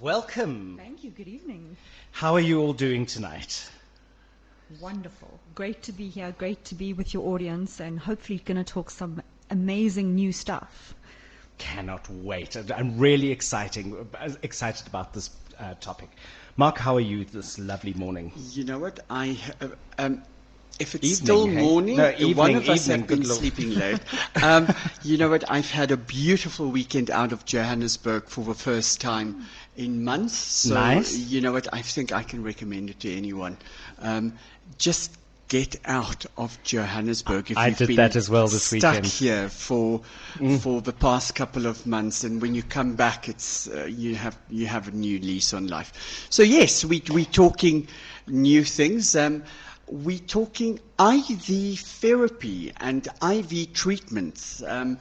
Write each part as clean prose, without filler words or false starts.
welcome. Thank you. Good evening. How are you all doing tonight? Wonderful. Great to be here. Great to be with your audience, and hopefully going to talk some amazing new stuff. Cannot wait. I'm really excited about this topic. Mark, how are you this lovely morning? You know what? If it's Evening, still hey? morning, No, one evening, of us evening, have been good Lord. sleeping late. You know what? I've had a beautiful weekend out of Johannesburg for the first time in months. So, Nice. you know what? I think I can recommend it to anyone. Just get out of Johannesburg if I you've did been that as well this stuck weekend. here for the past couple of months, and when you come back, it's you have a new lease on life. So yes, we're talking new things. We're talking IV therapy and IV treatments, and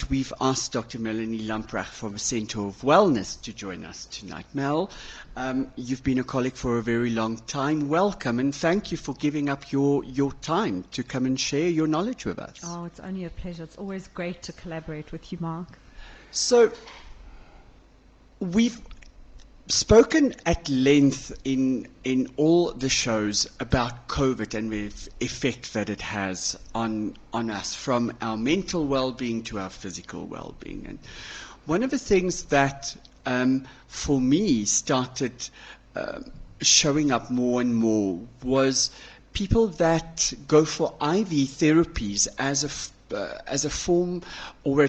we've asked Dr. Melanie Lambrechts from the Centre of Wellness to join us tonight. Mel, you've been a colleague for a very long time. Welcome, and thank you for giving up your time to come and share your knowledge with us. Oh, it's only a pleasure. It's always great to collaborate with you, Mark. So, we've spoken at length in all the shows about COVID and the effect that it has on us, from our mental well-being to our physical well-being. And one of the things that for me started showing up more and more was people that go for IV therapies as a form or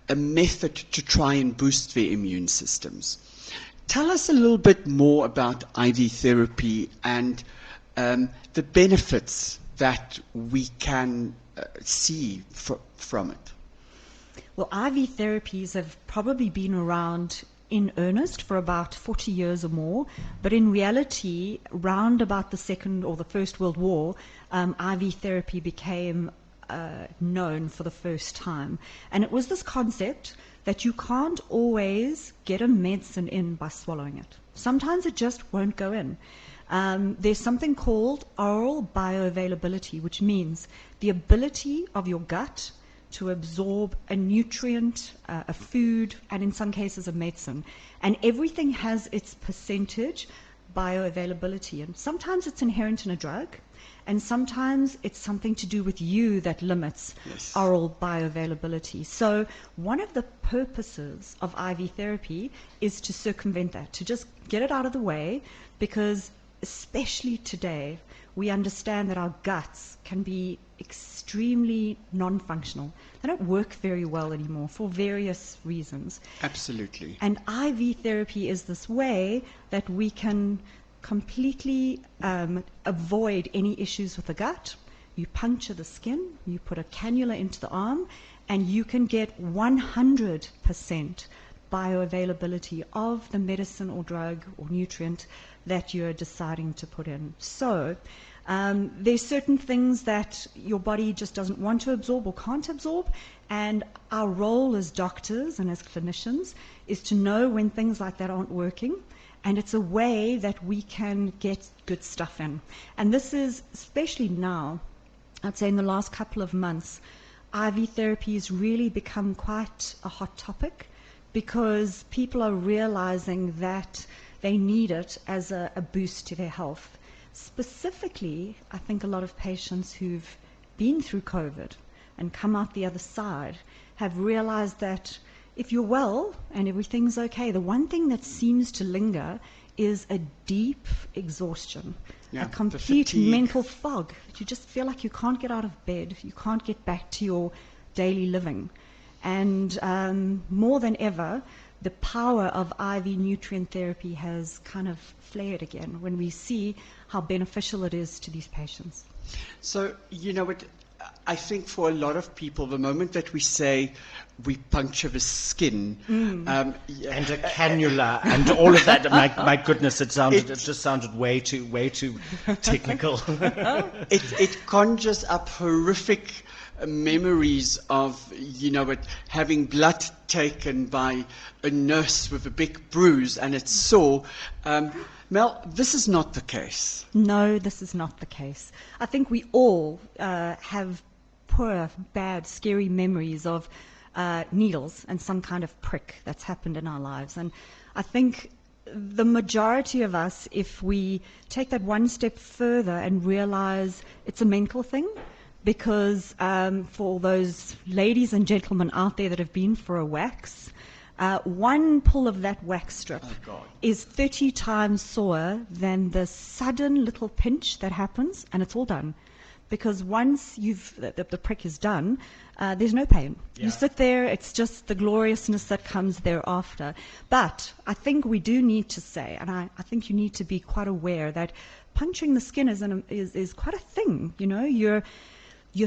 a method to try and boost their immune systems. Tell us a little bit more about IV therapy and the benefits that we can see from it. Well, IV therapies have probably been around in earnest for about 40 years or more, but in reality, round about the Second or the First World War, IV therapy became known for the first time. And it was this concept that you can't always get a medicine in by swallowing it. Sometimes it just won't go in. There's something called oral bioavailability, which means the ability of your gut to absorb a nutrient, a food, and in some cases a medicine. And everything has its percentage bioavailability. And sometimes it's inherent in a drug, and sometimes it's something to do with you that limits oral bioavailability. So one of the purposes of IV therapy is to circumvent that, to just get it out of the way, because especially today, we understand that our guts can be extremely non-functional. They don't work very well anymore for various reasons. Absolutely. And IV therapy is this way that we can completely avoid any issues with the gut. You puncture the skin, you put a cannula into the arm, and you can get 100% bioavailability of the medicine or drug or nutrient that you're deciding to put in. So there's certain things that your body just doesn't want to absorb or can't absorb, and our role as doctors and as clinicians is to know when things like that aren't working. And it's a way that we can get good stuff in. And this is, especially now, I'd say in the last couple of months, IV therapy has really become quite a hot topic, because people are realizing that they need it as a boost to their health. Specifically, I think a lot of patients who've been through COVID and come out the other side have realized that if you're well and everything's okay, the one thing that seems to linger is a deep exhaustion, a complete mental fog. You just feel like you can't get out of bed, you can't get back to your daily living. And more than ever, the power of IV nutrient therapy has kind of flared again when we see how beneficial it is to these patients. So, you know what, I think for a lot of people, the moment that we say we puncture the skin, and a cannula and all of that, my goodness, it just sounded way too technical. it conjures up horrific memories of, you know, having blood taken by a nurse with a big bruise and it's sore. Mel, this is not the case. No, this is not the case. I think we all have poor, bad, scary memories of needles and some kind of prick that's happened in our lives. And I think the majority of us, if we take that one step further and realize it's a mental thing, because for those ladies and gentlemen out there that have been for a wax, one pull of that wax strip is 30 times sore than the sudden little pinch that happens, and it's all done. Because once the prick is done, there's no pain. Yeah. You sit there, it's just the gloriousness that comes thereafter. But I think we do need to say, and I think you need to be quite aware that puncturing the skin is quite a thing. You know, you're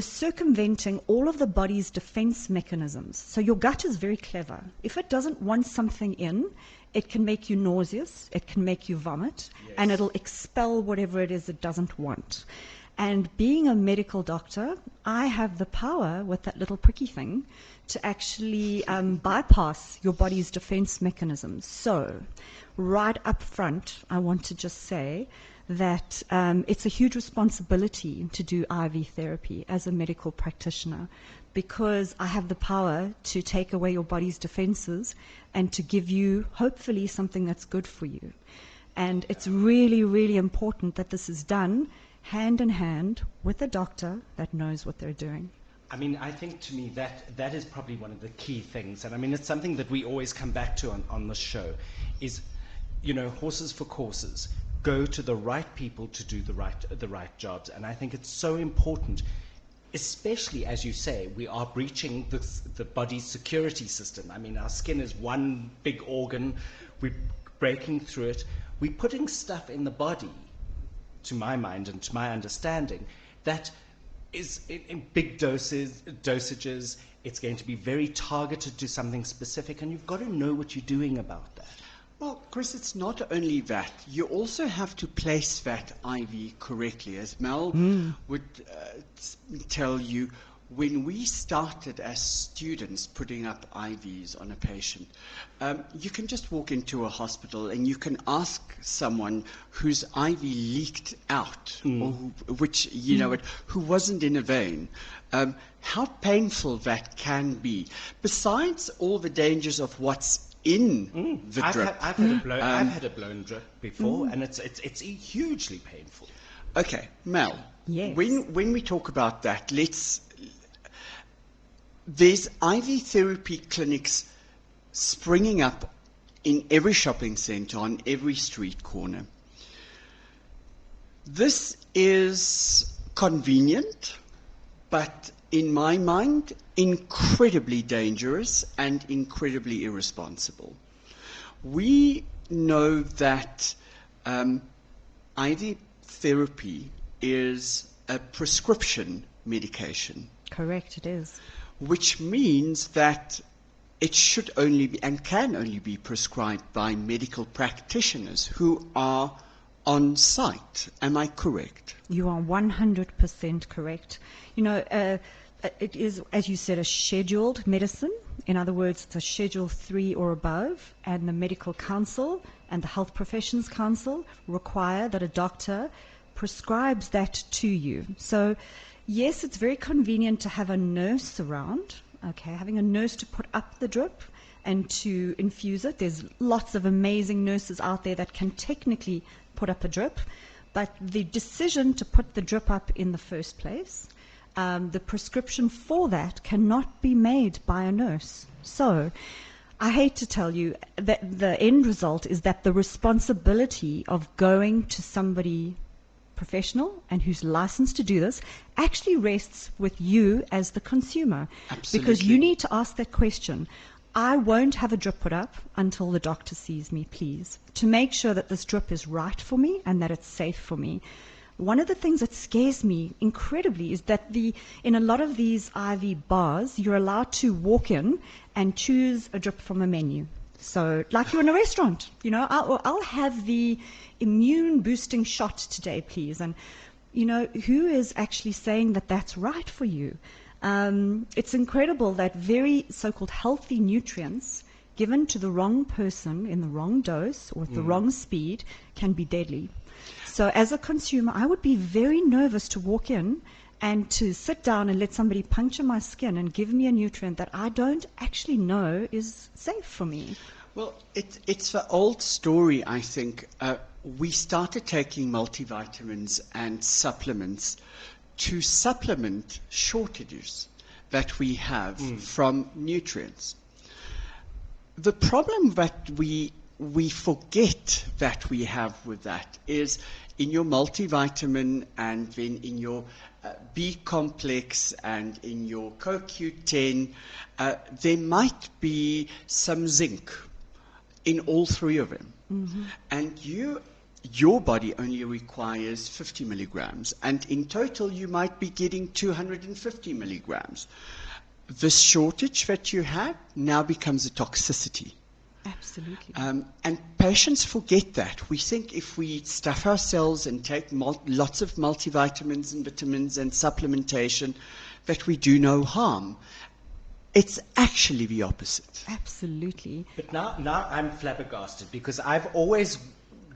circumventing all of the body's defense mechanisms. So your gut is very clever. If it doesn't want something in, it can make you nauseous, it can make you vomit, Yes. and it'll expel whatever it is it doesn't want. And being a medical doctor, I have the power with that little pricky thing to actually bypass your body's defense mechanisms. So, right up front, I want to just say that it's a huge responsibility to do IV therapy as a medical practitioner, because I have the power to take away your body's defenses and to give you, hopefully, something that's good for you. And it's really, really important that this is done hand in hand with a doctor that knows what they're doing. I mean, I think to me that is probably one of the key things. And I mean, it's something that we always come back to on the show is, you know, horses for courses. Go to the right people to do the right jobs. And I think it's so important, especially as you say, we are breaching the body's security system. I mean, our skin is one big organ. We're breaking through it. We're putting stuff in the body, to my mind and to my understanding, that is in big dosages. It's going to be very targeted to something specific, and you've got to know what you're doing about that. Well, Chris, it's not only that. You also have to place that IV correctly. As Mel would tell you, when we started as students putting up IVs on a patient, you can just walk into a hospital and you can ask someone whose IV leaked out, or who wasn't in a vein, how painful that can be. Besides all the dangers of what's in the drip. I've had a blown drip before, and it's hugely painful. Okay, Mel. Yes. When we talk about that, there's IV therapy clinics springing up in every shopping center, on every street corner. This is convenient, but in my mind, incredibly dangerous and incredibly irresponsible. We know that IV therapy is a prescription medication. Correct, it is. Which means that it should only be and can only be prescribed by medical practitioners who are on site. Am I correct? You are 100% correct. You know, it is, as you said, a scheduled medicine. In other words, it's a Schedule 3 or above, and the Medical Council and the Health Professions Council require that a doctor prescribes that to you. So, yes, it's very convenient to have a nurse around, okay, having a nurse to put up the drip and to infuse it. There's lots of amazing nurses out there that can technically put up a drip, but the decision to put the drip up in the first place, the prescription for that cannot be made by a nurse. So I hate to tell you that the end result is that the responsibility of going to somebody professional and who's licensed to do this actually rests with you as the consumer. Absolutely. Because you need to ask that question. I won't have a drip put up until the doctor sees me, please, to make sure that this drip is right for me and that it's safe for me. One of the things that scares me incredibly is that in a lot of these IV bars, you're allowed to walk in and choose a drip from a menu. So, like you're in a restaurant, you know, I'll have the immune boosting shot today, please. And, you know, who is actually saying that that's right for you? It's incredible that very so-called healthy nutrients given to the wrong person in the wrong dose or with the wrong speed can be deadly. So as a consumer, I would be very nervous to walk in And to sit down and let somebody puncture my skin and give me a nutrient that I don't actually know is safe for me. Well, it's the old story, I think. We started taking multivitamins and supplements to supplement shortages that we have from nutrients. The problem that we forget that we have with that is in your multivitamin and then in your B complex and in your CoQ10, there might be some zinc in all three of them. Mm-hmm. And your body only requires 50 milligrams, and in total you might be getting 250 milligrams. The shortage that you have now becomes a toxicity. Absolutely. And patients forget that. We think if we stuff ourselves and take lots of multivitamins and vitamins and supplementation, that we do no harm. It's actually the opposite. Absolutely. But now I'm flabbergasted, because I've always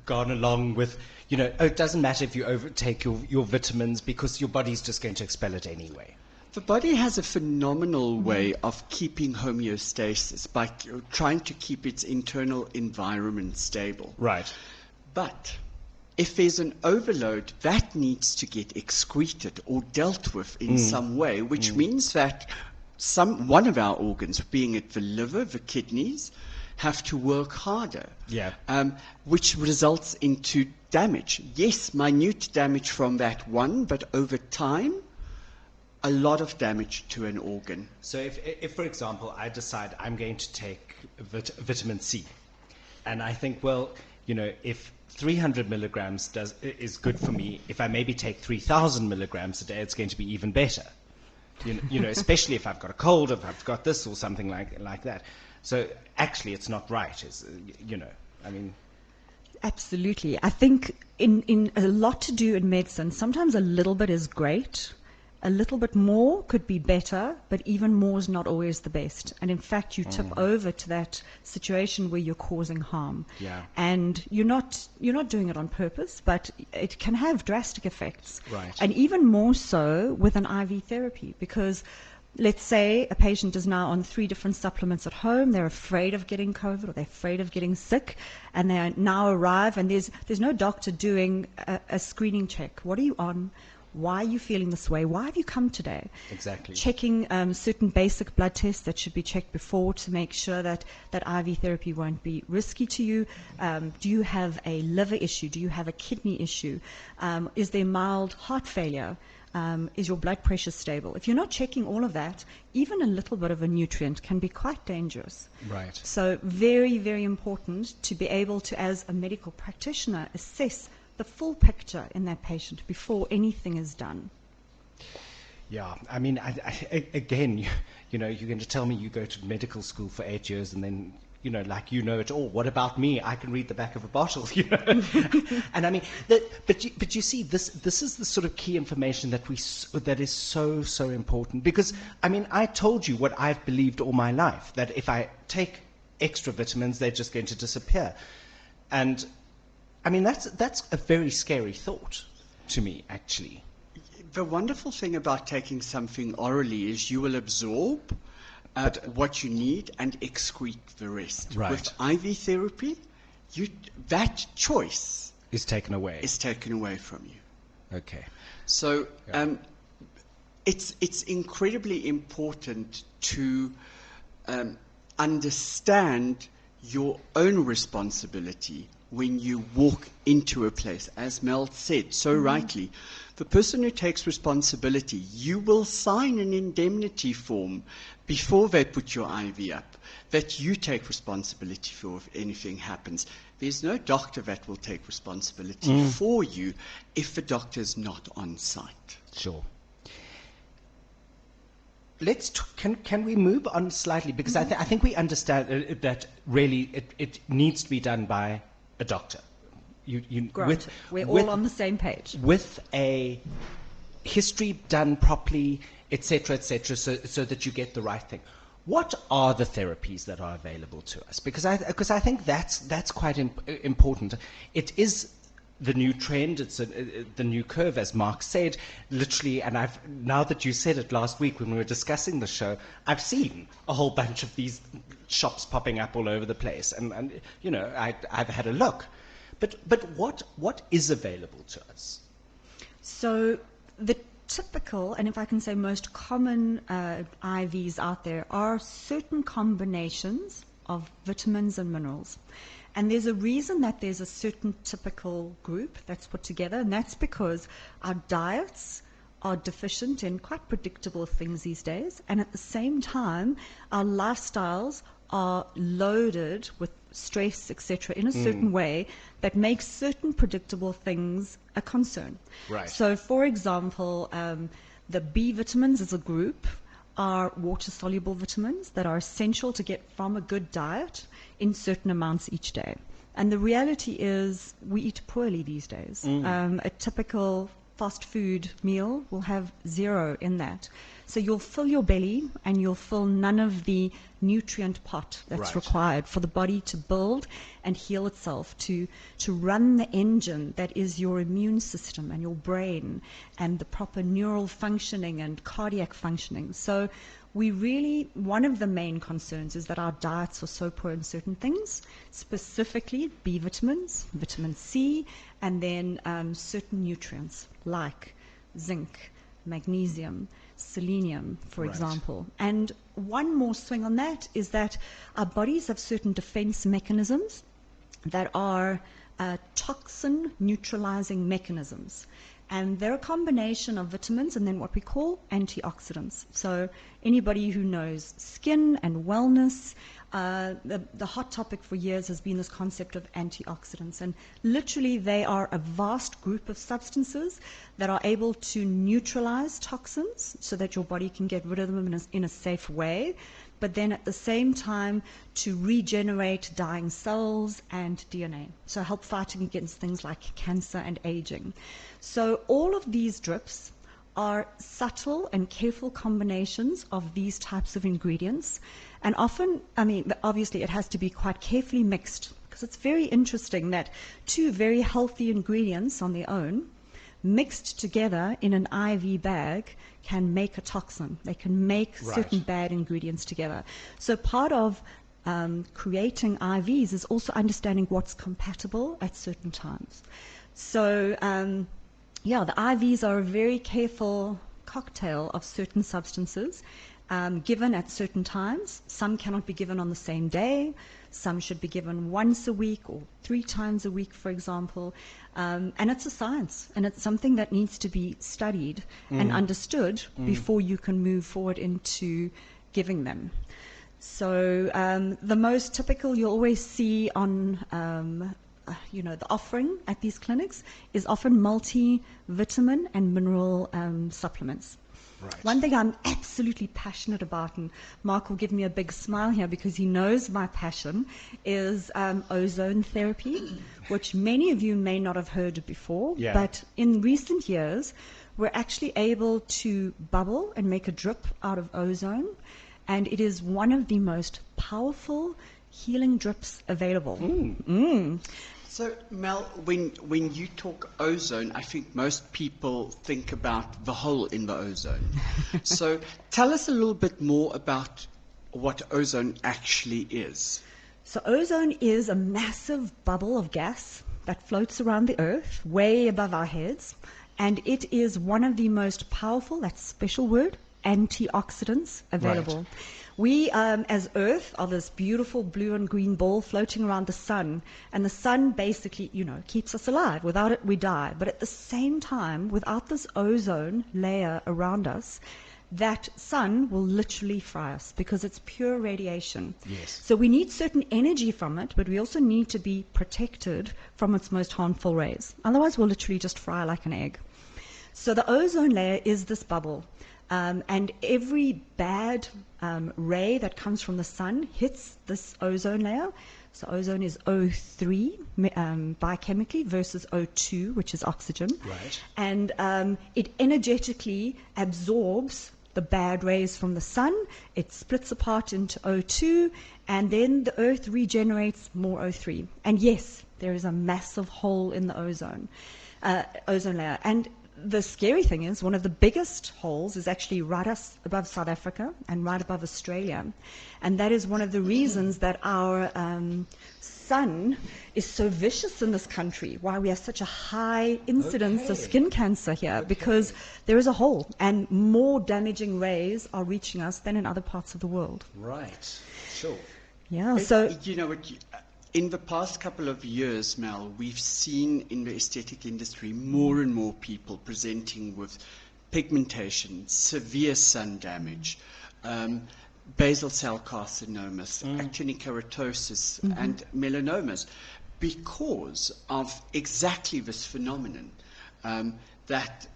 gone along with, it doesn't matter if you overtake your vitamins because your body's just going to expel it anyway. The body has a phenomenal way of keeping homeostasis by trying to keep its internal environment stable. Right. But if there's an overload, that needs to get excreted or dealt with in some way, which means that one of our organs, being it the liver, the kidneys, have to work harder. Yeah. Which results into damage. Yes, minute damage from that one, but over time, a lot of damage to an organ. So if for example, I decide I'm going to take vitamin C, and I think, well, if 300 milligrams is good for me, if I maybe take 3,000 milligrams a day, it's going to be even better. Especially if I've got a cold, if I've got this or something like that. So actually, it's not right. Absolutely. I think in a lot to do in medicine, sometimes a little bit is great. A little bit more could be better, but even more is not always the best. And in fact, you tip over to that situation where you're causing harm. Yeah. And you're not doing it on purpose, but it can have drastic effects. Right. And even more so with an IV therapy, because let's say a patient is now on 3 different supplements at home. They're afraid of getting COVID, or they're afraid of getting sick, and they now arrive, and there's no doctor doing a screening check. What are you on? Why are you feeling this way? Why have you come today? Exactly. Checking certain basic blood tests that should be checked before to make sure that IV therapy won't be risky to you. Do you have a liver issue? Do you have a kidney issue? Is there mild heart failure? Is your blood pressure stable? If you're not checking all of that, even a little bit of a nutrient can be quite dangerous. Right. So very, very important to be able to, as a medical practitioner, assess the full picture in that patient before anything is done. Yeah, I mean, again, you're going to tell me you go to medical school for 8 years and then, it all. What about me? I can read the back of a bottle, And I mean, but you see, this is the sort of key information that is so, so important. Because, I mean, I told you what I've believed all my life, that if I take extra vitamins, they're just going to disappear. And I mean, that's a very scary thought to me, actually. The wonderful thing about taking something orally is you will absorb what you need and excrete the rest. Right. With IV therapy, that choice is taken away. From you. Okay. So it's incredibly important to understand your own responsibility when you walk into a place. As Mel said so rightly, the person who takes responsibility, you will sign an indemnity form before they put your IV up, that you take responsibility for if anything happens. There's no doctor that will take responsibility for you if the doctor's not on site. Sure. Can we move on slightly? Because I think we understand that really it needs to be done by a doctor. We're all on the same page. With a history done properly, etc., so that you get the right thing. What are the therapies that are available to us? Because I think that's quite important. It is the new trend. It's the new curve, as Mark said, literally. And now that you said it last week when we were discussing the show, I've seen a whole bunch of these shops popping up all over the place, and you know, I've had a look. But what is available to us? So the typical, and if I can say most common IVs out there are certain combinations of vitamins and minerals. And there's a reason that there's a certain typical group that's put together, and that's because our diets are deficient in quite predictable things these days, and at the same time, our lifestyles are loaded with stress, etc., in a certain way that makes certain predictable things a concern. Right. So, for example, the B vitamins as a group are water-soluble vitamins that are essential to get from a good diet in certain amounts each day. And the reality is we eat poorly these days. A typical fast food meal will have 0 in that. So you'll fill your belly and you'll fill none of the nutrient pot that's Right. required for the body to build and heal itself, to run the engine that is your immune system and your brain and the proper neural functioning and cardiac functioning. So we really, one of the main concerns is that our diets are so poor in certain things, specifically B vitamins, vitamin C, and then certain nutrients like zinc, magnesium, selenium, for Right. example. And one more swing on that is that our bodies have certain defense mechanisms that are toxin neutralizing mechanisms. And they're a combination of vitamins and then what we call antioxidants. So anybody who knows skin and wellness, the hot topic for years has been this concept of antioxidants. And literally they are a vast group of substances that are able to neutralize toxins so that your body can get rid of them in a safe way, but then at the same time to regenerate dying cells and DNA. So help fighting against things like cancer and aging. So all of these drips are subtle and careful combinations of these types of ingredients. And often, I mean, obviously it has to be quite carefully mixed, because it's very interesting that 2 very healthy ingredients on their own mixed together in an IV bag can make a toxin. They can make Right. certain bad ingredients together. So part of creating IVs is also understanding what's compatible at certain times. So yeah, the IVs are a very careful cocktail of certain substances given at certain times. Some cannot be given on the same day. Some should be given once a week or 3 times a week, for example. And it's a science, and it's something that needs to be studied and understood before you can move forward into giving them. So the most typical you'll always see on the offering at these clinics is often multivitamin and mineral supplements. Right. One thing I'm absolutely passionate about, and Mark will give me a big smile here because he knows my passion, is ozone therapy, which many of you may not have heard before, Yeah. but in recent years, we're actually able to bubble and make a drip out of ozone, and it is one of the most powerful healing drips available. So, Mel, when you talk ozone, I think most people think about the hole in the ozone. So, tell us a little bit more about what ozone actually is. So ozone is a massive bubble of gas that floats around the Earth, way above our heads, and it is one of the most powerful, that's a special word, antioxidants available. Right. We, as Earth, are this beautiful blue and green ball floating around the sun, and the sun basically, keeps us alive. Without it, we die. But at the same time, without this ozone layer around us, that sun will literally fry us because it's pure radiation. Yes. So we need certain energy from it, but we also need to be protected from its most harmful rays. Otherwise, we'll literally just fry like an egg. So the ozone layer is this bubble. And every bad ray that comes from the sun hits this ozone layer. So ozone is O3 biochemically versus O2, which is oxygen. Right. And it energetically absorbs the bad rays from the sun. It splits apart into O2, and then the Earth regenerates more O3. And yes, There is a massive hole in the ozone layer. And the scary thing is, one of the biggest holes is actually right above South Africa and right above Australia. And that is one of the reasons that our sun is so vicious in this country, why we have such a high incidence of skin cancer here, because there is a hole and more damaging rays are reaching us than in other parts of the world. Right, sure. Yeah, so... You know, in the past couple of years, Mel, we've seen in the aesthetic industry more and more people presenting with pigmentation, severe sun damage, basal cell carcinomas, actinic keratosis, and melanomas, because of exactly this phenomenon, that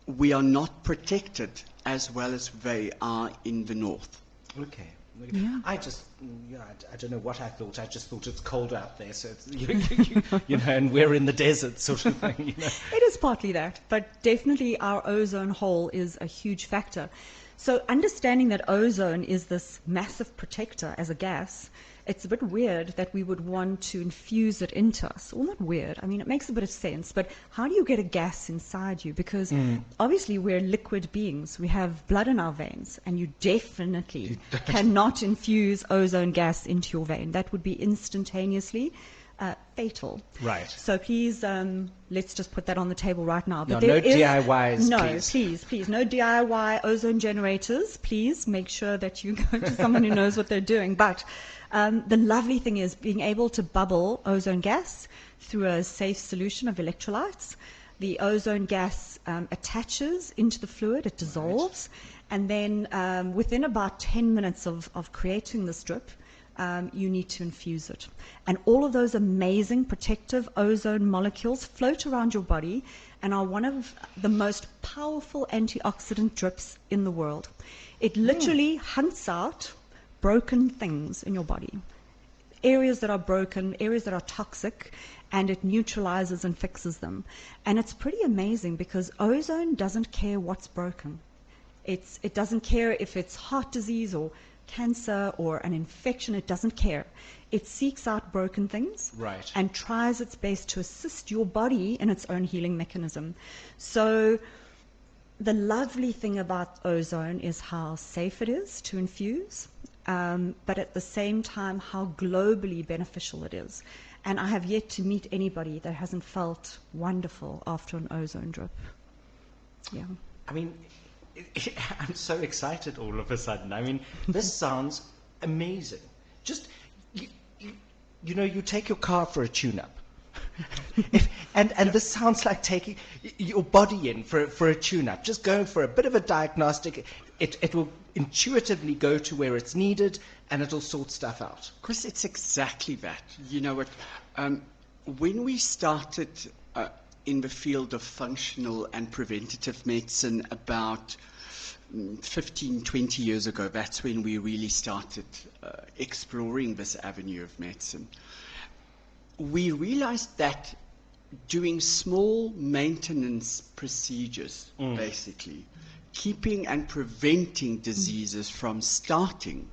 we are not protected as well as they are in the north. Okay. Yeah. I don't know what I thought. I just thought it's cold out there, so it's, you know, and we're in the desert, sort of thing. You know. It is partly that, but definitely our ozone hole is a huge factor. So understanding that ozone is this massive protector as a gas, it's a bit weird that we would want to infuse it into us. Well, not weird. I mean, it makes a bit of sense, but how do you get a gas inside you? Because obviously we're liquid beings. We have blood in our veins, and you definitely cannot infuse ozone gas into your vein. That would be instantaneously fatal. Right. So please, let's just put that on the table right now. But No, there is, DIYs, no, please. please, no DIY ozone generators. Please make sure that you go to someone who knows what they're doing. But the lovely thing is being able to bubble ozone gas through a safe solution of electrolytes. The ozone gas attaches into the fluid, it dissolves, and then within about 10 minutes of creating this drip, you need to infuse it. And all of those amazing protective ozone molecules float around your body and are one of the most powerful antioxidant drips in the world. It literally hunts out broken things in your body, areas that are broken, areas that are toxic, and it neutralizes and fixes them. And it's pretty amazing because ozone doesn't care what's broken. It doesn't care if it's heart disease or cancer or an infection. It doesn't care. It seeks out broken things and tries its best to assist your body in its own healing mechanism. So the lovely thing about ozone is how safe it is to infuse, but at the same time how globally beneficial it is. And I have yet to meet anybody that hasn't felt wonderful after an ozone drip. Yeah. I mean, I'm so excited all of a sudden. I mean, this sounds amazing. Just, you know, you take your car for a tune-up. and this sounds like taking your body in for a tune-up, just going for a bit of a diagnostic. It will intuitively go to where it's needed, and it'll sort stuff out. Chris, it's exactly that. You know what? When we started in the field of functional and preventative medicine about 15, 20 years ago, that's when we really started exploring this avenue of medicine. We realized that doing small maintenance procedures, basically, keeping and preventing diseases from starting,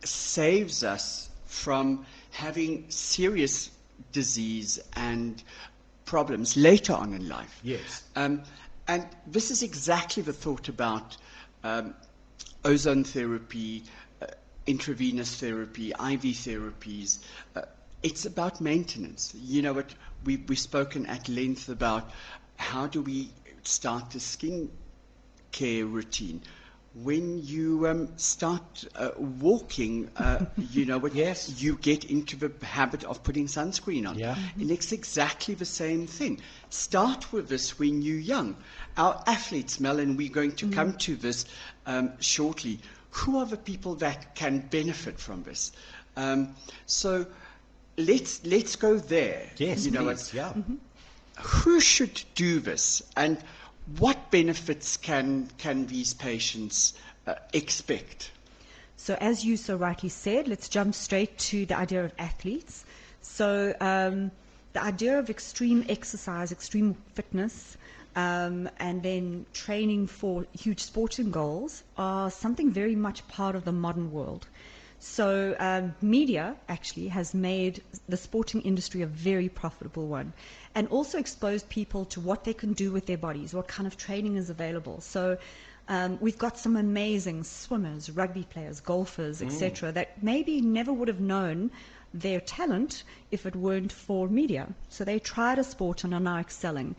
saves us from having serious disease and problems later on in life. Yes. And this is exactly the thought about ozone therapy, intravenous therapy, IV therapies. It's about maintenance. You know what? We've spoken at length about how do we start a skin care routine. When you start walking, you know what? Yes. You get into the habit of putting sunscreen on. Yeah. And it's exactly the same thing. Start with this when you're young. Our athletes, Mel, and we're going to come to this shortly. Who are the people that can benefit from this? So let's go there. Yes, you know please. Yeah. Who should do this, and what benefits can these patients expect? So as you so rightly said, let's jump straight to the idea of athletes. So the idea of extreme exercise, extreme fitness, and then training for huge sporting goals are something very much part of the modern world. So media actually has made the sporting industry a very profitable one, and also exposed people to what they can do with their bodies, what kind of training is available. So we've got some amazing swimmers, rugby players, golfers, etc., that maybe never would have known their talent if it weren't for media. So they tried a sport and are now excelling.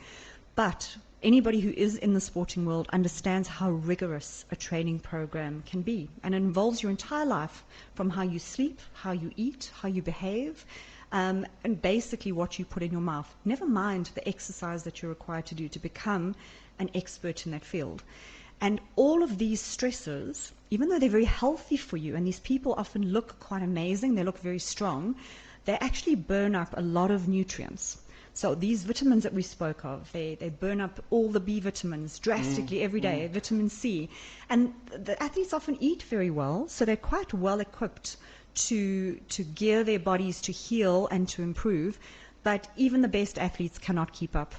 But anybody who is in the sporting world understands how rigorous a training program can be. And it involves your entire life, from how you sleep, how you eat, how you behave, and basically what you put in your mouth. Never mind the exercise that you're required to do to become an expert in that field. And all of these stressors, even though they're very healthy for you, and these people often look quite amazing, they look very strong, they actually burn up a lot of nutrients. So these vitamins that we spoke of, they burn up all the B vitamins drastically every day, vitamin C. And the athletes often eat very well, so they're quite well equipped to gear their bodies to heal and to improve. But even the best athletes cannot keep up.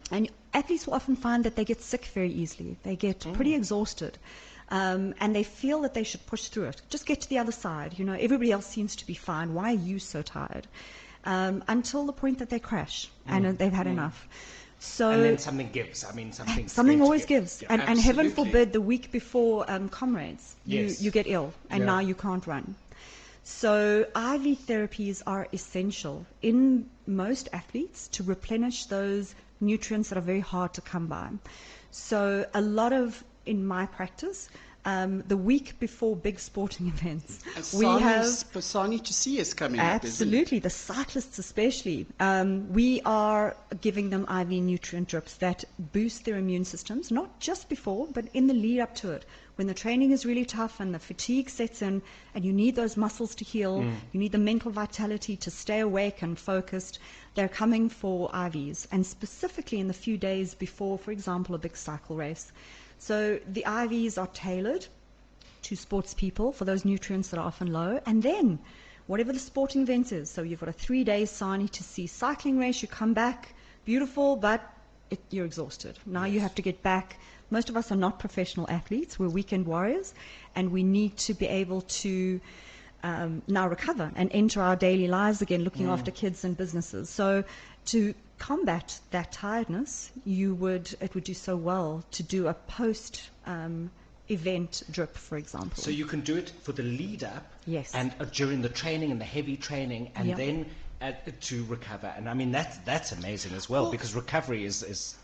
And athletes will often find that they get sick very easily. They get pretty exhausted. And they feel that they should push through it. Just get to the other side. You know, everybody else seems to be fine. Why are you so tired? Until the point that they crash and they've had enough. So, and then something gives. I mean, something always gives. Yeah, and heaven forbid the week before comrades, Yes. you get ill and now you can't run. So IV therapies are essential in most athletes to replenish those nutrients that are very hard to come by. So a lot of, in my practice, the week before big sporting events, we have Sani to see is coming absolutely the cyclists especially. We are giving them IV nutrient drips that boost their immune systems, not just before, but in the lead up to it. When the training is really tough and the fatigue sets in, and you need those muscles to heal, you need the mental vitality to stay awake and focused. They're coming for IVs, and specifically in the few days before, for example, a big cycle race. So the IVs are tailored to sports people for those nutrients that are often low. And then, whatever the sporting event is, so you've got a 3-day Sani to see cycling race, you come back, beautiful, but you're exhausted. Now you have to get back. Most of us are not professional athletes, we're weekend warriors, and we need to be able to now recover and enter our daily lives again, looking after kids and businesses. So to combat that tiredness, it would do so well to do a post event drip, for example. So you can do it for the lead up, yes, and during the training and the heavy training, and then to recover. And I mean that's amazing as well, because recovery is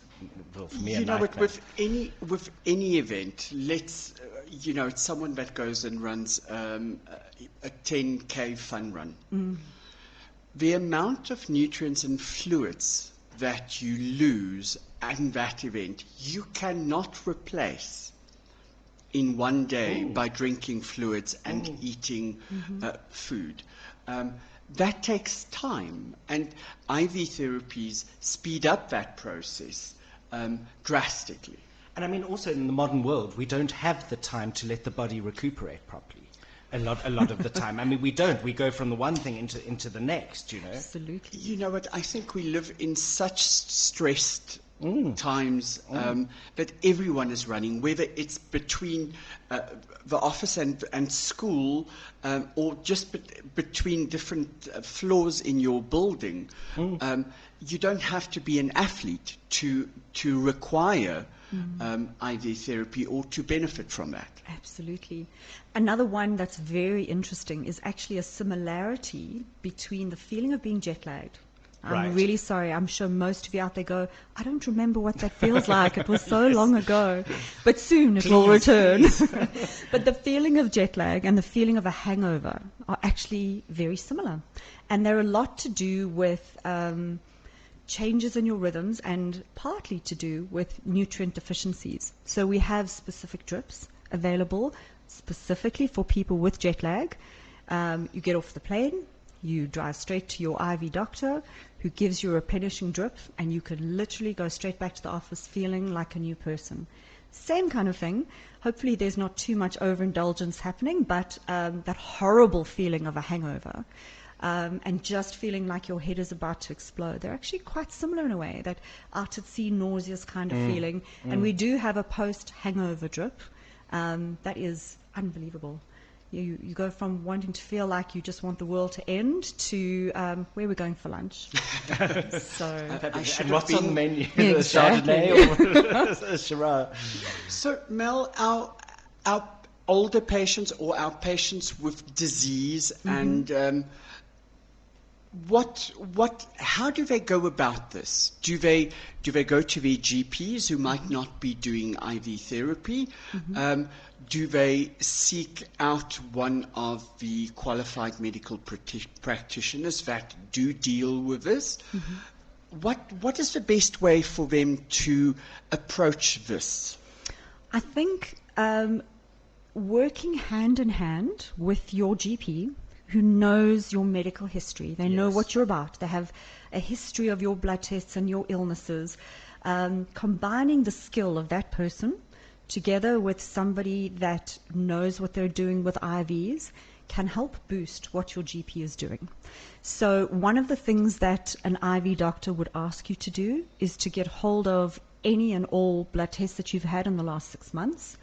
well, for me, you know, with any event, let's it's someone that goes and runs a 10K fun run. The amount of nutrients and fluids that you lose in that event, you cannot replace in one day by drinking fluids and eating food. That takes time, and IV therapies speed up that process drastically. And I mean, also in the modern world, we don't have the time to let the body recuperate properly. A lot of the time. I mean, we don't. We go from the one thing into the next, you know. Absolutely. You know what? I think we live in such stressed times that everyone is running, whether it's between the office and school, or just between different floors in your building. You don't have to be an athlete to require IV therapy or to benefit from that. Absolutely. Another one that's very interesting is actually a similarity between the feeling of being jet lagged. I'm really sorry. I'm sure most of you out there go, I don't remember what that feels like. It was so long ago. But soon it will return. But the feeling of jet lag and the feeling of a hangover are actually very similar. And they're a lot to do with changes in your rhythms, and partly to do with nutrient deficiencies. So we have specific drips available specifically for people with jet lag. You get off the plane, you drive straight to your IV doctor, who gives you a replenishing drip, and you can literally go straight back to the office feeling like a new person. Same kind of thing. Hopefully there's not too much overindulgence happening, but that horrible feeling of a hangover, and just feeling like your head is about to explode. They're actually quite similar in a way, that out at sea, nauseous kind of feeling. And we do have a post-hangover drip that is unbelievable. You go from wanting to feel like you just want the world to end to where we're going for lunch. So And what's on the menu? Exactly. The Chardonnay or a Shiraz? So, Mel, our older patients or our patients with disease and how do they go about this? Do they go to their GPs who might not be doing IV therapy? Do they seek out one of the qualified medical practitioners that do deal with this? What is the best way for them to approach this? I think working hand in hand with your GP, who knows your medical history. They know what you're about. They have a history of your blood tests and your illnesses. Combining the skill of that person together with somebody that knows what they're doing with IVs can help boost what your GP is doing. So one of the things that an IV doctor would ask you to do is to get hold of any and all blood tests that you've had in the last 6 months.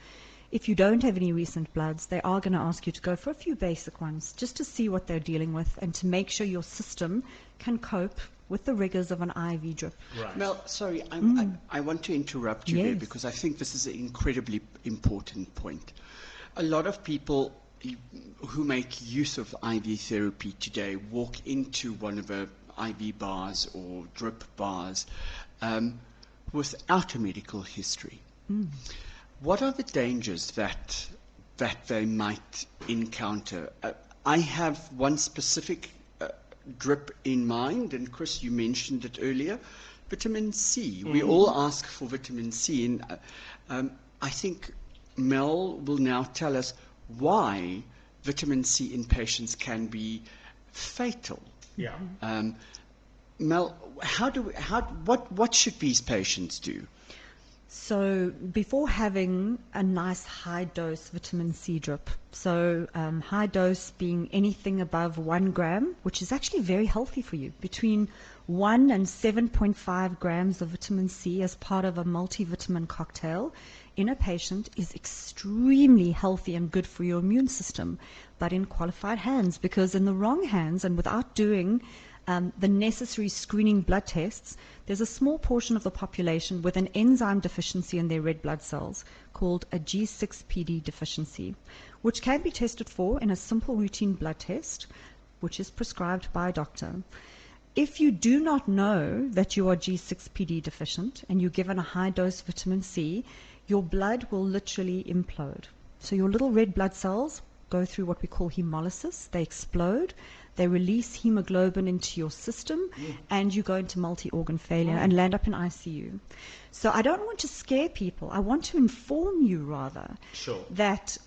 If you don't have any recent bloods, they are going to ask you to go for a few basic ones just to see what they're dealing with and to make sure your system can cope with the rigors of an IV drip. Right. Mel, sorry, I want to interrupt you there because I think this is an incredibly important point. A lot of people who make use of IV therapy today walk into one of the IV bars or drip bars without a medical history. What are the dangers that they might encounter? I have one specific drip in mind, and Chris, you mentioned it earlier, vitamin C. We all ask for vitamin C, and I think Mel will now tell us why vitamin C in patients can be fatal. Yeah. Mel, what should these patients do? So before having a nice high dose vitamin C drip, so high dose being anything above 1 gram, which is actually very healthy for you, between 1 and 7.5 grams of vitamin C as part of a multivitamin cocktail in a patient is extremely healthy and good for your immune system, but in qualified hands, because in the wrong hands and without doing the necessary screening blood tests, there's a small portion of the population with an enzyme deficiency in their red blood cells called a G6PD deficiency, which can be tested for in a simple routine blood test, which is prescribed by a doctor. If you do not know that you are G6PD deficient and you're given a high dose vitamin C, your blood will literally implode. So your little red blood cells go through what we call hemolysis. They explode. They release hemoglobin into your system, and you go into multi-organ failure and land up in ICU. So I don't want to scare people. I want to inform you, rather, that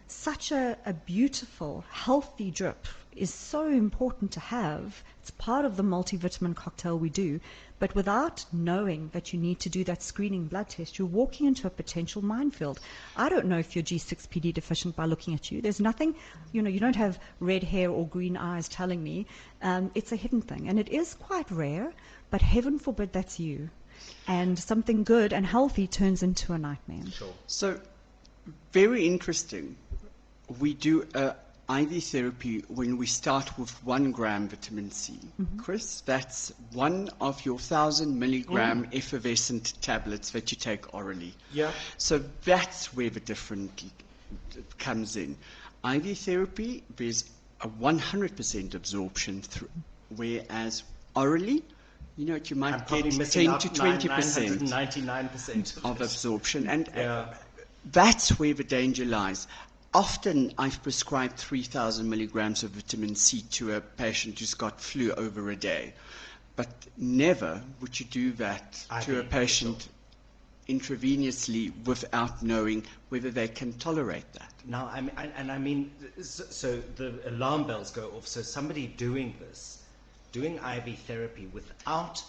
such a beautiful, healthy drip is so important to have. It's part of the multivitamin cocktail we do. But without knowing that you need to do that screening blood test, you're walking into a potential minefield. I don't know if you're G6PD deficient by looking at you. There's nothing, you don't have red hair or green eyes telling me. It's a hidden thing. And it is quite rare, but heaven forbid that's you. And something good and healthy turns into a nightmare. So, very interesting. We do IV therapy when we start with 1 gram vitamin C. Chris, that's one of your 1,000 milligram effervescent tablets that you take orally. Yeah. So that's where the difference comes in. IV therapy, there's a 100% absorption, whereas orally, you might get 10 to 20% 99% of absorption. And that's where the danger lies. Often I've prescribed 3,000 milligrams of vitamin C to a patient who's got flu over a day, but never would you do that to a patient intravenously without knowing whether they can tolerate that. Now, I mean, so the alarm bells go off. So somebody doing this, doing IV therapy without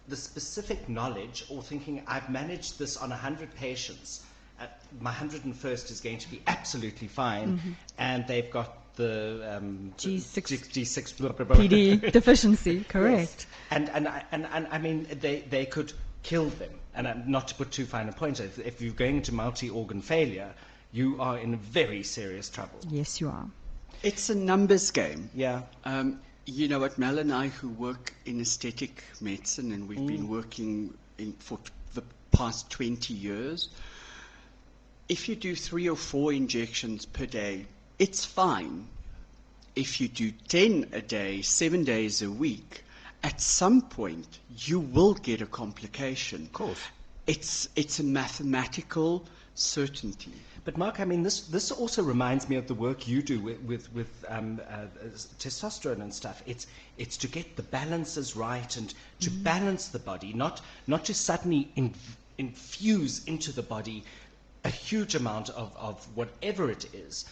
the specific knowledge or thinking, I've managed this on 100 patients, my 101st is going to be absolutely fine, and they've got the G6 blah, blah, blah. PD deficiency, correct. Yes. And I mean, they could kill them. And not to put too fine a point, if you're going into multi-organ failure, you are in very serious trouble. Yes, you are. It's a numbers game. Yeah. You know what, Mel and I, who work in aesthetic medicine, and we've been working for the past 20 years, if you do 3 or 4 injections per day, it's fine. If you do 10 a day, 7 days a week, at some point you will get a complication. Of course. It's a mathematical certainty. But Mark, I mean, this also reminds me of the work you do with testosterone and stuff. It's to get the balances right and to balance the body, not to suddenly infuse into the body a huge amount of whatever it is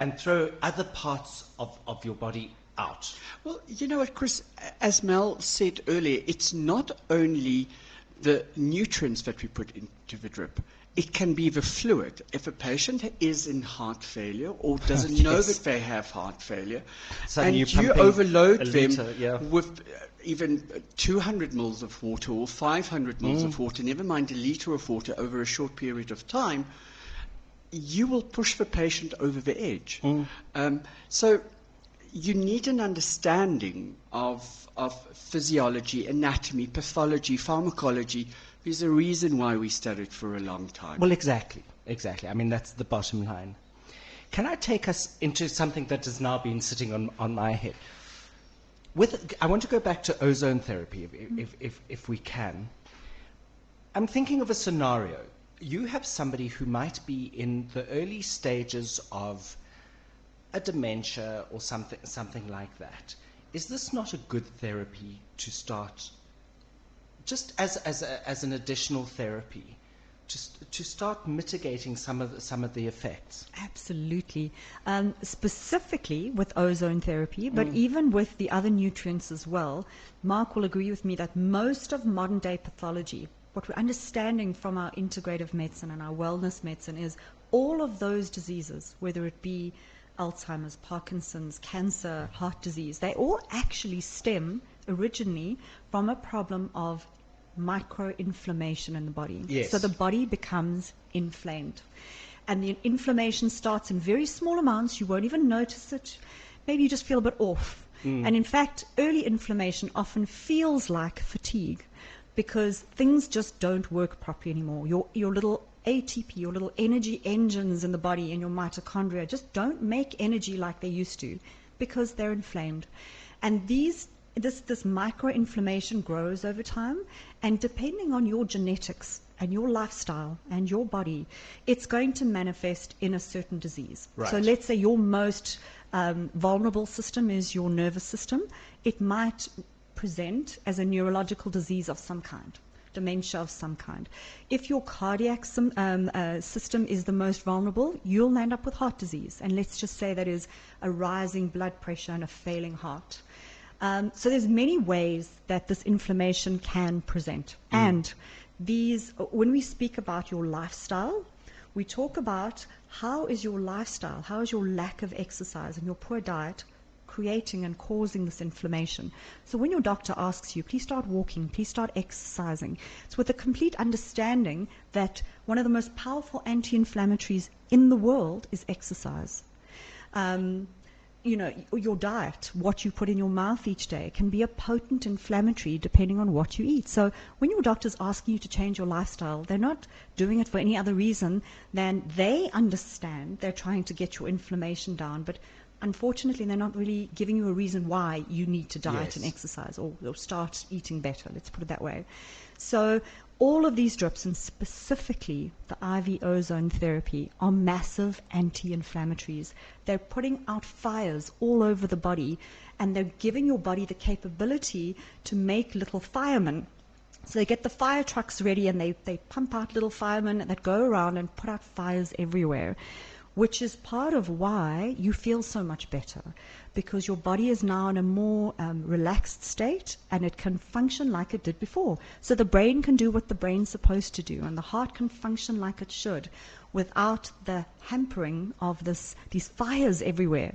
and throw other parts of your body out. Well, you know what, Chris, as Mel said earlier, it's not only the nutrients that we put into the drip. It can be the fluid. If a patient is in heart failure or doesn't know that they have heart failure, and you overload them with even 200 mils of water or 500 mils of water, never mind a liter of water over a short period of time, you will push the patient over the edge. So you need an understanding of physiology, anatomy, pathology, pharmacology. There's a reason why we studied for a long time. Well, exactly. I mean, that's the bottom line. Can I take us into something that has now been sitting on my head? I want to go back to ozone therapy, if we can. I'm thinking of a scenario. You have somebody who might be in the early stages of a dementia or something like that. Is this not a good therapy to start, just as an additional therapy, to start mitigating some of the effects? Absolutely. Specifically with ozone therapy, but even with the other nutrients as well, Mark will agree with me that most of modern day pathology, what we're understanding from our integrative medicine and our wellness medicine, is all of those diseases, whether it be Alzheimer's, Parkinson's, cancer, heart disease, they all actually stem originally from a problem of microinflammation in the body. Yes. So the body becomes inflamed. And the inflammation starts in very small amounts. You won't even notice it. Maybe you just feel a bit off. And in fact, early inflammation often feels like fatigue because things just don't work properly anymore. Your little ATP, your little energy engines in the body and your mitochondria just don't make energy like they used to because they're inflamed. And this microinflammation grows over time, and depending on your genetics and your lifestyle and your body, it's going to manifest in a certain disease. Right. So let's say your most vulnerable system is your nervous system. It might present as a neurological disease of some kind, dementia of some kind. If your cardiac system is the most vulnerable, you'll end up with heart disease. And let's just say that is a rising blood pressure and a failing heart. So there's many ways that this inflammation can present. And when we speak about your lifestyle, we talk about how is your lifestyle, how is your lack of exercise and your poor diet creating and causing this inflammation. So when your doctor asks you, please start walking, please start exercising, it's with a complete understanding that one of the most powerful anti-inflammatories in the world is exercise. Your diet, what you put in your mouth each day, can be a potent inflammatory depending on what you eat. So when your doctor's asking you to change your lifestyle, they're not doing it for any other reason than they understand they're trying to get your inflammation down. But unfortunately, they're not really giving you a reason why you need to diet and exercise or start eating better, let's put it that way. So all of these drips, and specifically the IV ozone therapy, are massive anti-inflammatories. They're putting out fires all over the body, and they're giving your body the capability to make little firemen. So they get the fire trucks ready, and they pump out little firemen that go around and put out fires everywhere, which is part of why you feel so much better, because your body is now in a more relaxed state and it can function like it did before. So the brain can do what the brain's supposed to do, and the heart can function like it should without the hampering of these fires everywhere.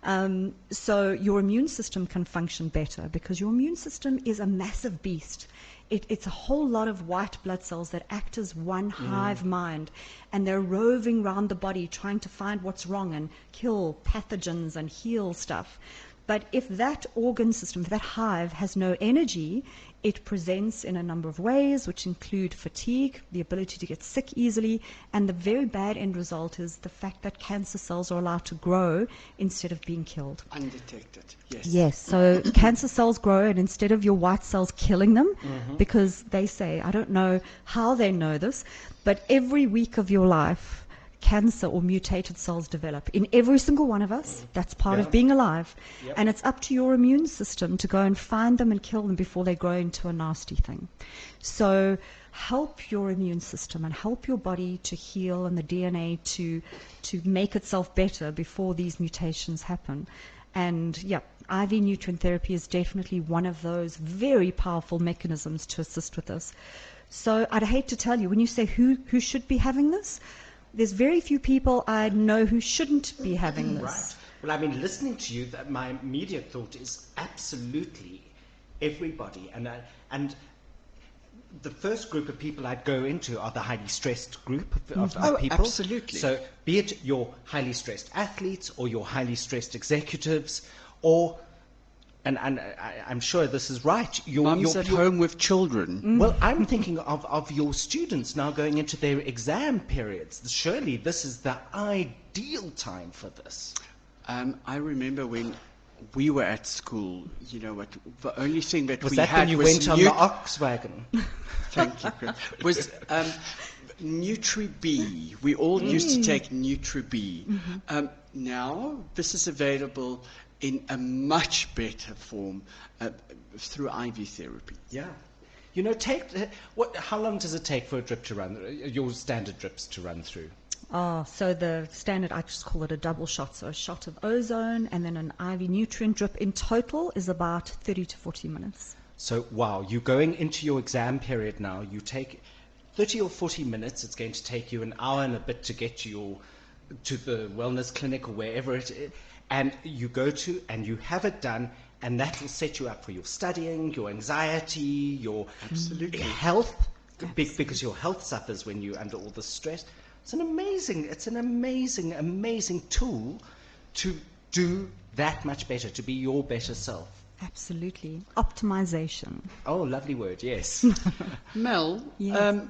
So your immune system can function better because your immune system is a massive beast. It's a whole lot of white blood cells that act as one hive mind, and they're roving around the body trying to find what's wrong and kill pathogens and heal stuff. But if that organ system, if that hive has no energy, it presents in a number of ways, which include fatigue, the ability to get sick easily, and the very bad end result is the fact that cancer cells are allowed to grow instead of being killed. Undetected, yes. Yes, so cancer cells grow, and instead of your white cells killing them, because they say, I don't know how they know this, but every week of your life, cancer or mutated cells develop in every single one of us. That's part of being alive. Yep. And it's up to your immune system to go and find them and kill them before they grow into a nasty thing. So help your immune system and help your body to heal and the DNA to make itself better before these mutations happen. And yeah, IV nutrient therapy is definitely one of those very powerful mechanisms to assist with this. So I'd hate to tell you, when you say who should be having this, there's very few people I know who shouldn't be having this. Right. Well, I mean, listening to you, that my immediate thought is absolutely everybody. And the first group of people I'd go into are the highly stressed group of people. Absolutely. So be it your highly stressed athletes or your highly stressed executives or... And I'm sure this is right. Mums at home with children. Well, I'm thinking of your students now going into their exam periods. Surely this is the ideal time for this. I remember when we were at school, you know what, the only thing that Was we that had when you was went on the Oxwagon? Thank you, Chris. Was Nutri-B. We all used to take Nutri-B. Now this is available in a much better form through IV therapy. Yeah. You know, how long does it take for a drip to run, your standard drips to run through? So the standard, I just call it a double shot. So a shot of ozone and then an IV nutrient drip in total is about 30 to 40 minutes. So, wow, you're going into your exam period now. You take 30 or 40 minutes. It's going to take you an hour and a bit to get to the wellness clinic or wherever it is. And you go to and you have it done, and that will set you up for your studying, your anxiety, your health, because your health suffers when you're under all the stress. It's an amazing tool to do that much better, to be your better self. Absolutely. Optimization. Oh, lovely word, yes. Mel, Yes.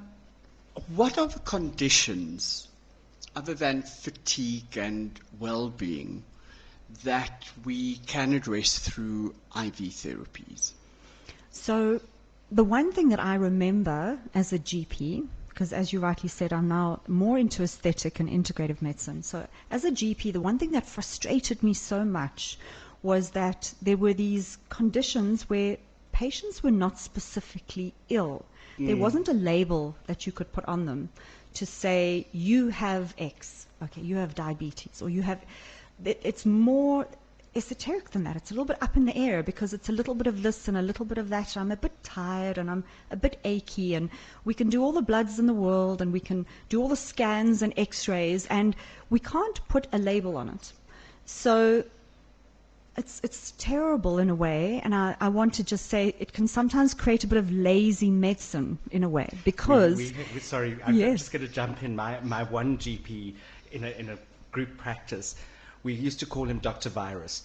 what are the conditions, other than fatigue and well-being, that we can address through IV therapies? So the one thing that I remember as a GP, because as you rightly said, I'm now more into aesthetic and integrative medicine. So as a GP, the one thing that frustrated me so much was that there were these conditions where patients were not specifically ill. There wasn't a label that you could put on them to say, you have X, okay, you have diabetes, or you have... It's more esoteric than that. It's a little bit up in the air because it's a little bit of this and a little bit of that. I'm a bit tired and I'm a bit achy, and we can do all the bloods in the world and we can do all the scans and x-rays, and we can't put a label on it. So it's terrible in a way, and I want to just say it can sometimes create a bit of lazy medicine in a way, because... Sorry, I'm Yes. just going to jump in. My one GP in a group practice, we used to call him Dr. Virus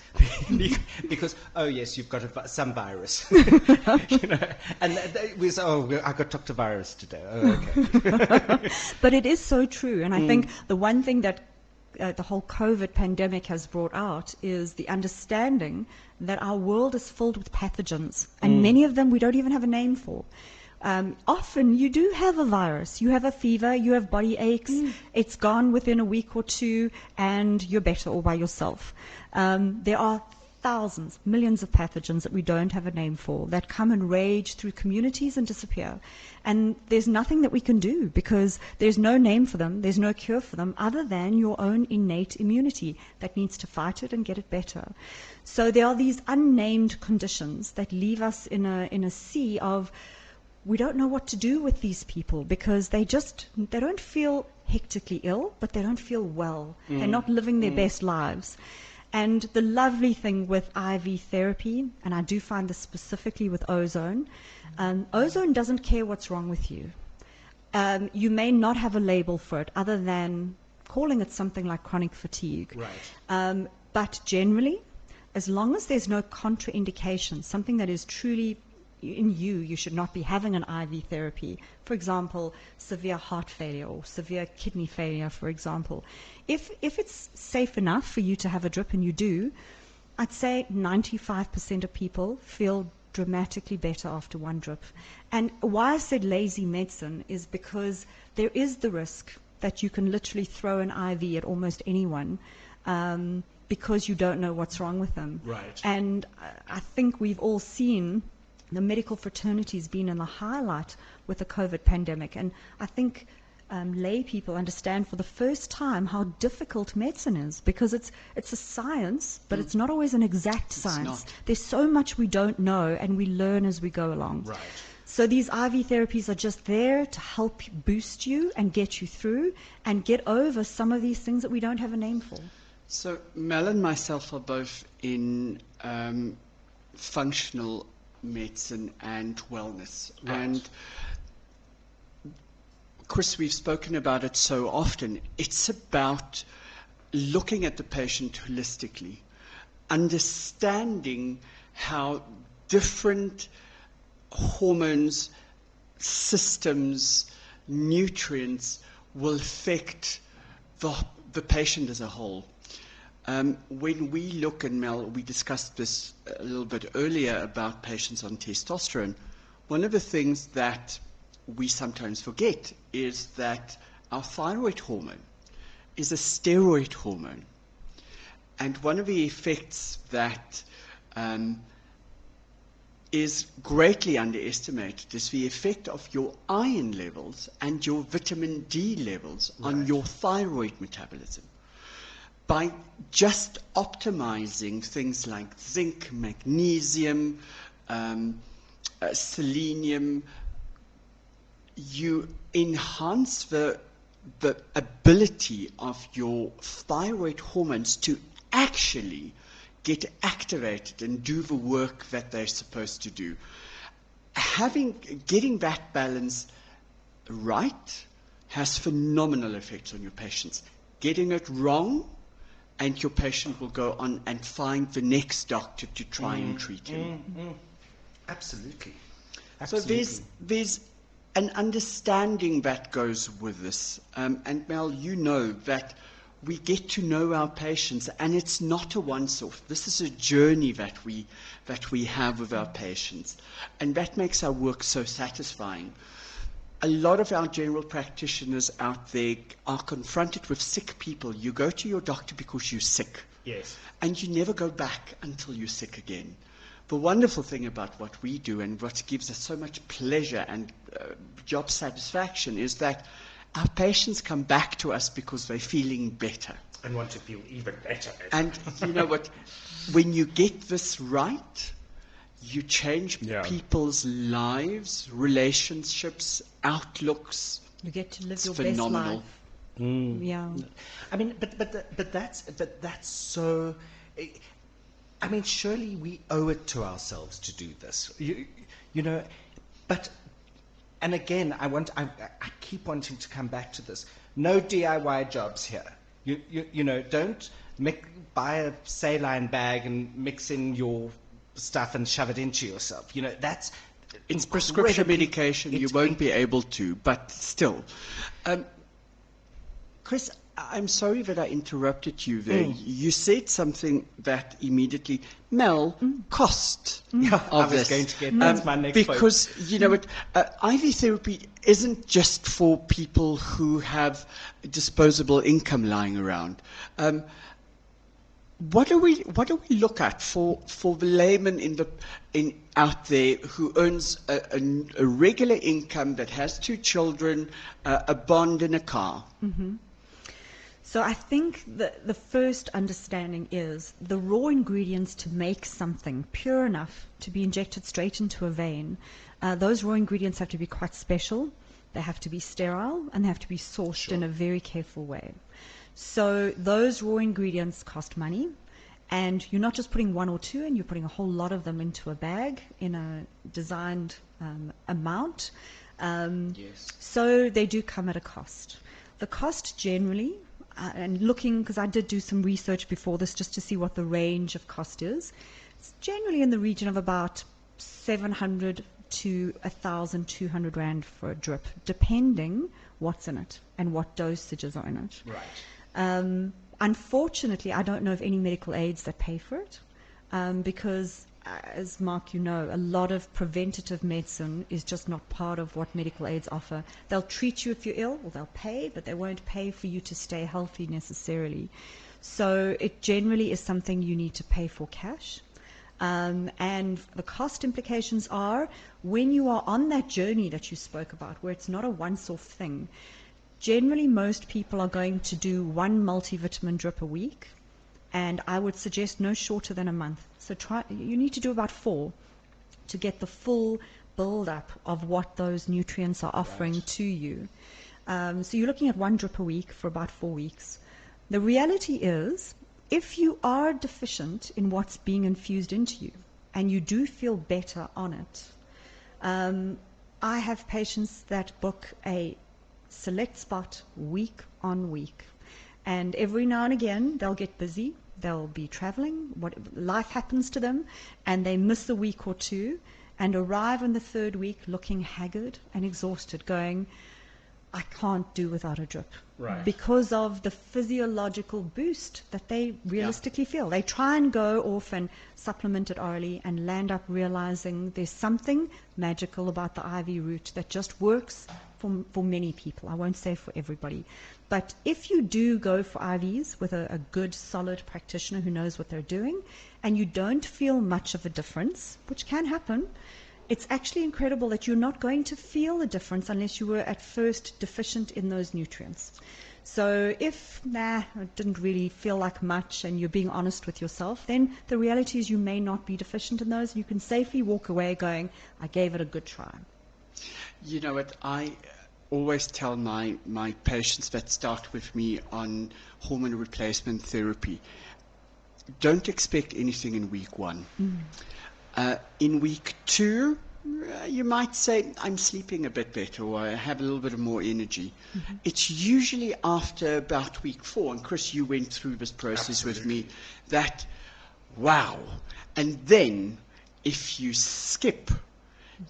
because, oh yes, you've got some virus, you know, and we say, I got Dr. Virus today. Oh, okay. But it is so true, and I think the one thing that the whole COVID pandemic has brought out is the understanding that our world is filled with pathogens, and many of them we don't even have a name for. Often you do have a virus, you have a fever, you have body aches, it's gone within a week or two and you're better all by yourself. There are thousands, millions of pathogens that we don't have a name for that come and rage through communities and disappear. And there's nothing that we can do because there's no name for them, there's no cure for them other than your own innate immunity that needs to fight it and get it better. So there are these unnamed conditions that leave us in a sea of, we don't know what to do with these people because they don't feel hectically ill, but they don't feel well. They're not living their best lives. And the lovely thing with IV therapy, and I do find this specifically with ozone, ozone doesn't care what's wrong with you. You may not have a label for it other than calling it something like chronic fatigue. Right. But generally, as long as there's no contraindication, something that is truly in you should not be having an IV therapy. For example, severe heart failure or severe kidney failure, for example. If it's safe enough for you to have a drip, and you do, I'd say 95% of people feel dramatically better after one drip. And why I said lazy medicine is because there is the risk that you can literally throw an IV at almost anyone because you don't know what's wrong with them. Right. And I think we've all seen the medical fraternity's been in the highlight with the COVID pandemic. And I think lay people understand for the first time how difficult medicine is, because it's a science, but it's not always an exact science. not. There's so much we don't know, and we learn as we go along. Right. So these IV therapies are just there to help boost you and get you through and get over some of these things that we don't have a name for. So Mel and myself are both in functional medicine and wellness. Right. And Chris, we've spoken about it so often. It's about looking at the patient holistically, understanding how different hormones, systems, nutrients will affect the patient as a whole. When we look, and Mel, we discussed this a little bit earlier about patients on testosterone, one of the things that we sometimes forget is that our thyroid hormone is a steroid hormone. And one of the effects that is greatly underestimated is the effect of your iron levels and your vitamin D levels on Right. your thyroid metabolism. By just optimizing things like zinc, magnesium, selenium, you enhance the ability of your thyroid hormones to actually get activated and do the work that they're supposed to do. Getting that balance right has phenomenal effects on your patients. Getting it wrong, and your patient will go on and find the next doctor to try and treat him. Absolutely. So Absolutely. there's an understanding that goes with this. And Mel, you know that we get to know our patients, and it's not a once-off. This is a journey that we have with our patients, and that makes our work so satisfying. A lot of our general practitioners out there are confronted with sick people. You go to your doctor because you're sick, Yes. and you never go back until you're sick again. The wonderful thing about what we do, and what gives us so much pleasure and job satisfaction, is that our patients come back to us because they're feeling better. And want to feel even better. And you know what? When you get this right, you change Yeah. people's lives, relationships, outlooks. You get to live It's your phenomenal. best life. Yeah. I mean, but that's so. I mean, surely we owe it to ourselves to do this. You know, but. And again, I keep wanting to come back to this. No DIY jobs here. You know, don't buy a saline bag and mix in your stuff and shove it into yourself. You know, that's It's prescription incredibly- medication. You it's won't be able to, but still. Chris, I'm sorry that I interrupted you there. You said something that immediately, Mel, cost Yeah, of I was this. going to get that's my next point. Because, you know what, IV therapy isn't just for people who have disposable income lying around. What do we look at for the layman out there who earns a regular income, that has 2 children, a bond, and a car? So I think the first understanding is the raw ingredients to make something pure enough to be injected straight into a vein. Those raw ingredients have to be quite special. They have to be sterile, and they have to be sourced in a very careful way. So those raw ingredients cost money, And you're not just putting one or two in, you're putting a whole lot of them into a bag in a designed amount. Yes. So they do come at a cost. The cost generally, and looking, because I did do some research before this just to see what the range of cost is, it's generally in the region of about 700 to 1,200 Rand for a drip, depending what's in it and what dosages are in it. Right. Unfortunately, I don't know of any medical aids that pay for it, because, as Mark, you know, a lot of preventative medicine is just not part of what medical aids offer. They'll treat you if you're ill, or they'll pay, but they won't pay for you to stay healthy necessarily. So it generally is something you need to pay for cash. And the cost implications are, when you are on that journey that you spoke about, where it's not a once-off thing, generally most people are going to do one multivitamin drip a week, and I would suggest no shorter than a month. So you need to do about 4 to get the full build-up of what those nutrients are offering to you. So you're looking at one drip a week for about 4 weeks. The reality is, if you are deficient in what's being infused into you, and you do feel better on it, I have patients that book a select spot week on week. And every now and again, they'll get busy, they'll be traveling, life happens to them, and they miss a week or two, and arrive in the 3rd week looking haggard and exhausted, going, I can't do without a drip. Right. Because of the physiological boost that they realistically feel. They try and go off and supplement it orally and land up realizing there's something magical about the IV route that just works for many people. I won't say for everybody. But if you do go for IVs with a good, solid practitioner who knows what they're doing, and you don't feel much of a difference, which can happen, it's actually incredible that you're not going to feel the difference unless you were at first deficient in those nutrients. So if, I didn't really feel like much, and you're being honest with yourself, then the reality is you may not be deficient in those. You can safely walk away going, I gave it a good try. You know what, I always tell my patients that start with me on hormone replacement therapy, don't expect anything in week 1. In week 2, you might say, I'm sleeping a bit better, or I have a little bit more energy. It's usually after about week 4, and Chris, you went through this process with me, that, wow. And then, if you skip,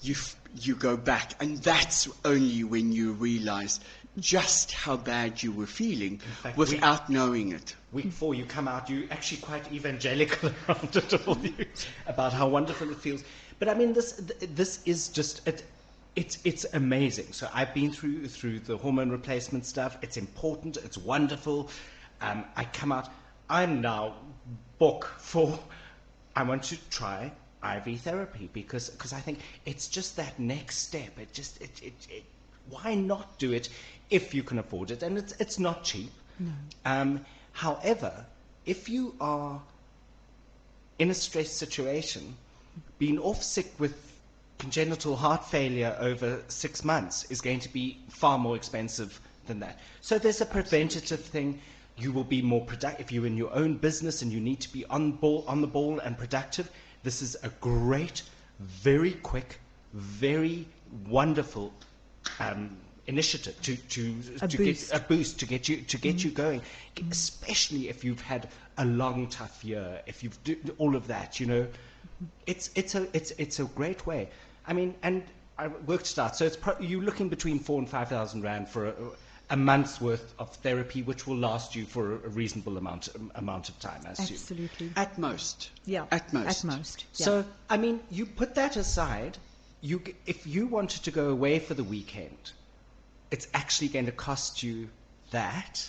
you go back, and that's only when you realize just how bad you were feeling without knowing it. Week 4, you come out, you're actually quite evangelical around it all, about how wonderful it feels. But I mean, this is just, it's amazing. So I've been through the hormone replacement stuff. It's important, it's wonderful. I come out, I'm now book for, I want to try IV therapy, because I think it's just that next step. Why not do it if you can afford it? And it's not cheap. No. However, if you are in a stressed situation, being off sick with congenital heart failure over 6 months is going to be far more expensive than that. So there's a preventative thing. You will be more productive. If you're in your own business and you need to be on the ball and productive, this is a great, very quick, very wonderful initiative to get a boost, to get you going, especially if you've had a long, tough year. If you've all of that, it's a great way. I mean, and I worked it out. So you're looking between 4,000 and 5,000 Rand for a month's worth of therapy, which will last you for a reasonable amount of time, I assume. Absolutely. At most. Yeah. At most. At most. Yeah. So, I mean, you put that aside. If you wanted to go away for the weekend, it's actually going to cost you that.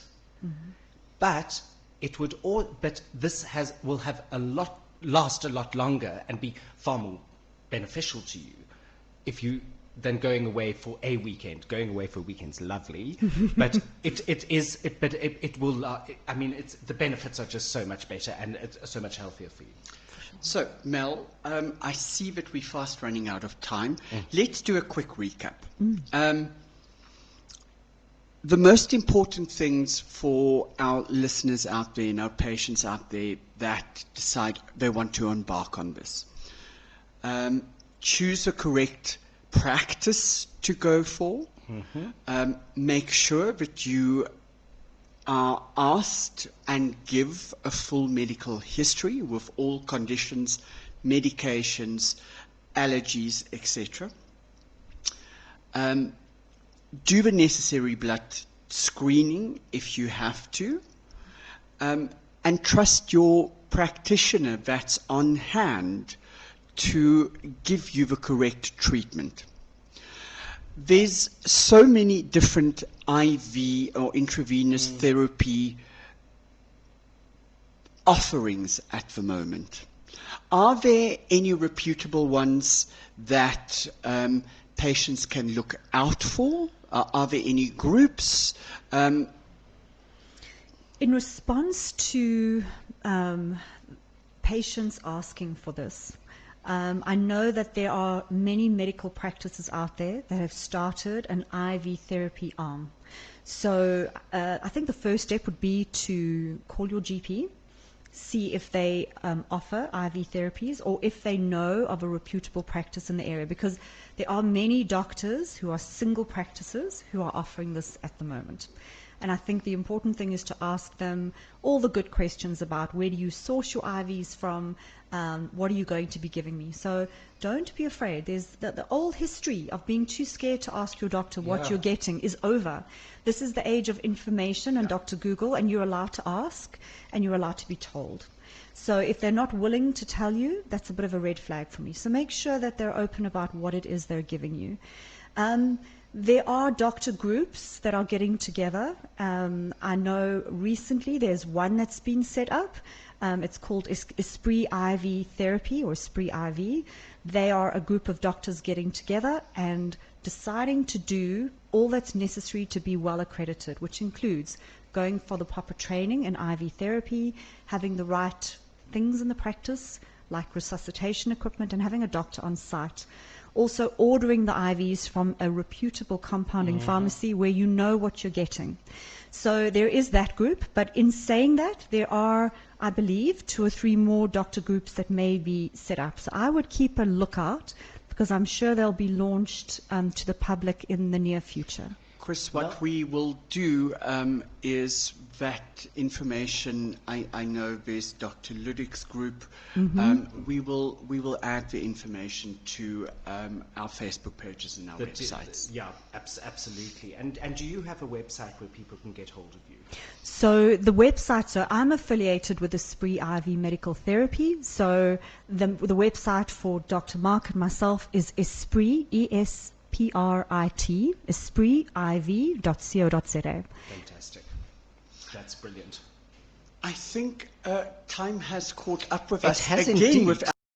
But it would but this will have last a lot longer and be far more beneficial to you if you than going away for a weekend. Going away for a weekend's lovely, but it will. I mean, the benefits are just so much better, and it's so much healthier for you. So, Mel, I see that we're fast running out of time. Let's do a quick recap. the most important things for our listeners out there and our patients out there that decide they want to embark on this. Choose the correct practice to go for. Make sure that you are asked and give a full medical history with all conditions, medications, allergies, etc. Do the necessary blood screening if you have to, and trust your practitioner that's on hand to give you the correct treatment. There's so many different IV or intravenous therapy offerings at the moment. Are there any reputable ones that patients can look out for? Are there any groups? In response to patients asking for this, I know that there are many medical practices out there that have started an IV therapy arm. So I think the first step would be to call your GP, see if they offer IV therapies or if they know of a reputable practice in the area, because there are many doctors who are single practices who are offering this at the moment. And I think the important thing is to ask them all the good questions about where do you source your IVs from, what are you going to be giving me. So don't be afraid. There's the old history of being too scared to ask your doctor what you're getting is over. This is the age of information and Dr. Google, and you're allowed to ask and you're allowed to be told. So if they're not willing to tell you, that's a bit of a red flag for me. So make sure that they're open about what it is they're giving you. There are doctor groups that are getting together. I know recently there's one that's been set up. It's called ESPRIT IV Therapy or ESPRIT IV. They are a group of doctors getting together and deciding to do all that's necessary to be well accredited, which includes going for the proper training in IV therapy, having the right things in the practice like resuscitation equipment, and having a doctor on site. Also ordering the IVs from a reputable compounding pharmacy where you know what you're getting. So there is that group, but in saying that, there are, I believe, 2 or 3 more doctor groups that may be set up. So I would keep a lookout, because I'm sure they'll be launched to the public in the near future. Chris, what we will do is that information, I know there's Dr. Ludwig's group. We will add the information to our Facebook pages and our websites. Yeah, absolutely. And do you have a website where people can get hold of you? So the website, so I'm affiliated with ESPRIT IV Medical Therapy. So the website for Dr. Mark and myself is ESPRIT, ESPRIT, espritiv.co.za. Fantastic. That's brilliant. I think time has caught up with It us has again indeed. with